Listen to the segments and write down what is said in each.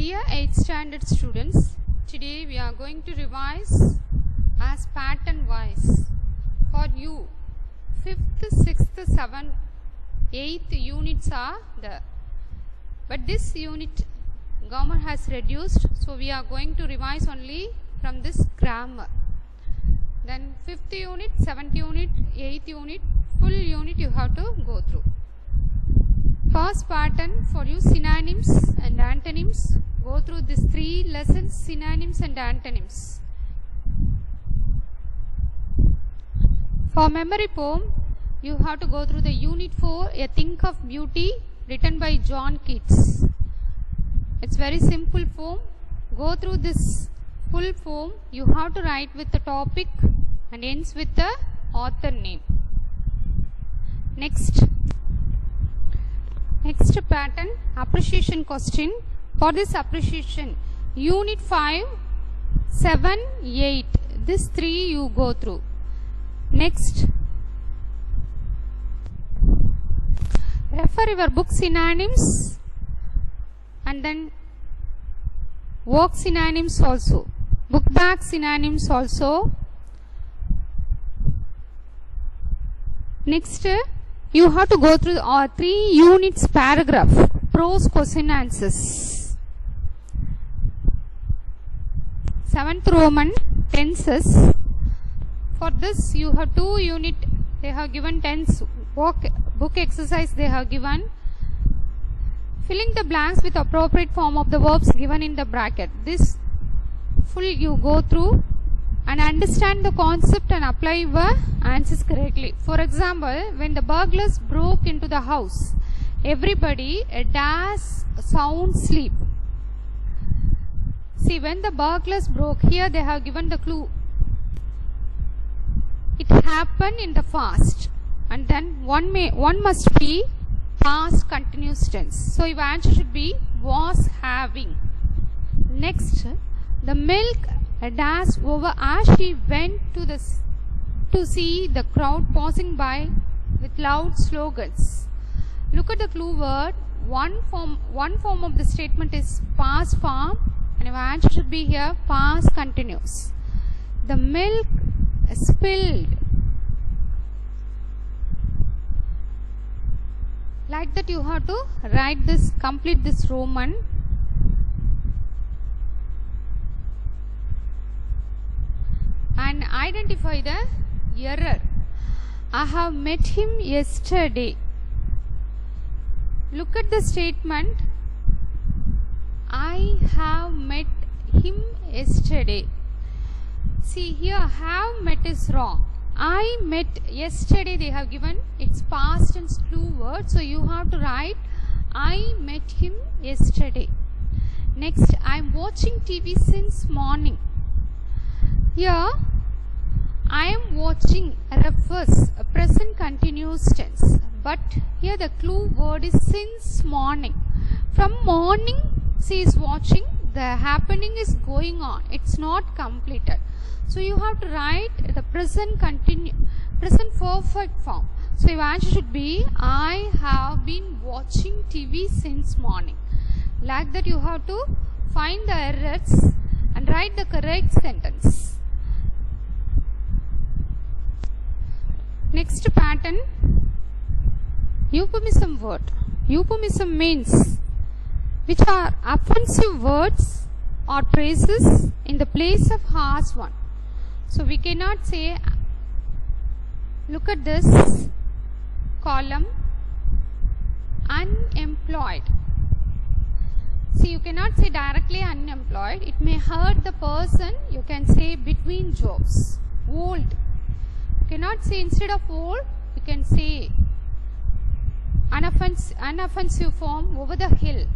Dear 8th standard students, today we are going to revise as pattern wise for you. 5th, 6th, 7th, 8th units are there. But this unit government has reduced, so we are going to revise only from this grammar. Then 5th unit, 7th unit, 8th unit, full unit you have to go through. First pattern for you, synonyms and antonyms. Go through these 3 lessons, synonyms and antonyms. For memory poem, you have to go through the unit 4, A Think of Beauty, written by John Keats. It's very simple form. Go through this full form. You have to write with the topic and ends with the author name. Next pattern, appreciation question. For this appreciation, unit 5, 7, 8, this 3 you go through. Next, refer your book synonyms and then work synonyms also, book bag synonyms also. Next, you have to go through 3 units paragraph, prose question answers. 7th Roman, tenses. For this you have 2 unit, they have given tense, book exercise they have given. Filling the blanks with appropriate form of the verbs given in the bracket. This full you go through and understand the concept and apply your answers correctly. For example, when the burglars broke into the house, everybody dash sound sleep. See, when the burglars broke, here they have given the clue. It happened in the past, and then one must be past continuous tense. So your answer should be was having. Next, the milk dashed over as she went to see the crowd passing by with loud slogans. Look at the clue word. One form of the statement is past form, and your answer should be here past continuous. The milk spilled. Like that you have to write this, complete this Roman. And identify the error. I have met him yesterday. Look at the statement. I have met him yesterday. See, here have met is wrong. I met yesterday, they have given its past tense clue word. So you have to write I met him yesterday. Next, I am watching TV since morning. Here, I am watching refers a present continuous tense. But here the clue word is since morning. From morning, she is watching. The happening is going on. It's not completed. So you have to write the present perfect form. So your answer should be I have been watching TV since morning. Like that you have to find the errors and write the correct sentence. Next pattern, euphemism word. Euphemism means which are offensive words or phrases in the place of harsh one. So we cannot say, look at this column, unemployed. See, you cannot say directly unemployed. It may hurt the person. You can say between jobs. Old. You cannot say instead of old, you can say unoffensive form, over the hill.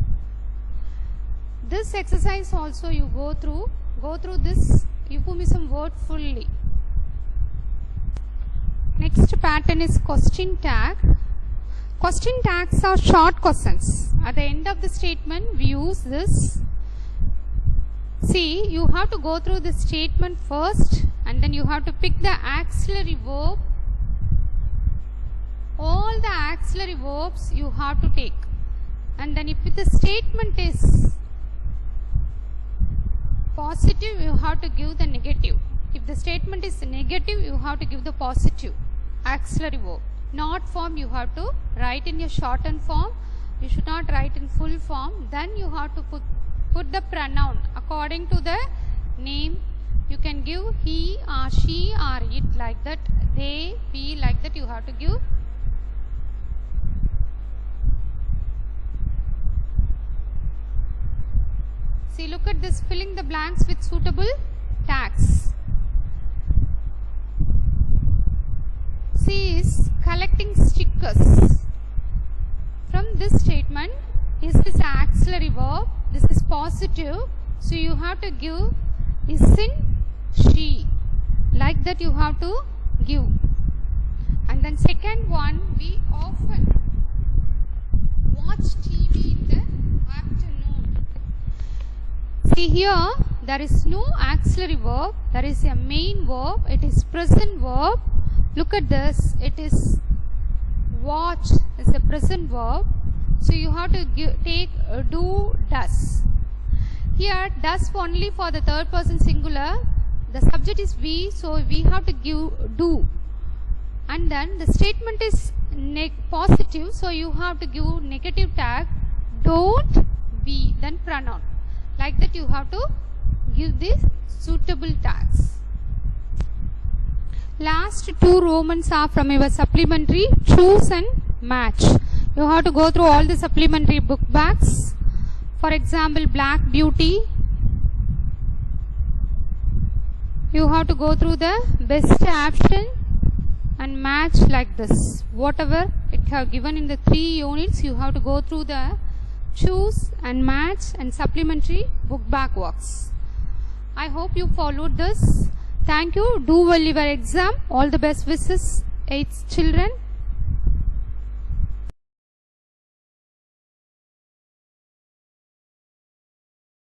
This exercise also you go through this euphemism word fully. Next pattern is question tag. Question tags are short questions. At the end of the statement, we use this. See, you have to go through the statement first and then you have to pick the auxiliary verb. All the auxiliary verbs you have to take. And then if the statement is positive, you have to give the negative. If the statement is negative, you have to give the positive auxiliary verb. Not form, you have to write in your shortened form. You should not write in full form. Then you have to put the pronoun according to the name. You can give he or she or it like that. They, we like that you have to give. See, look at this, filling the blanks with suitable tags. C is collecting stickers. From this statement, is this auxiliary verb? This is positive. So you have to give isn't she. Like that you have to give. And then second one, we often watch TV in the afternoon. See here, there is no auxiliary verb. There is a main verb. It is present verb. Look at this. It is watch is a present verb. So you have to take do, does. Here, does only for the third person singular. The subject is we, so we have to give do. And then the statement is positive, so you have to give negative tag, don't be, then pronoun. Like that you have to give these suitable tags. Last two Romans are from your supplementary, choose and match. You have to go through all the supplementary book bags. For example, Black Beauty. You have to go through the best option and match like this. Whatever it have given in the 3 units, you have to go through the choose and match and supplementary book back works. I hope you followed this. Thank you. Do well your exam. All the best wishes, 8th children.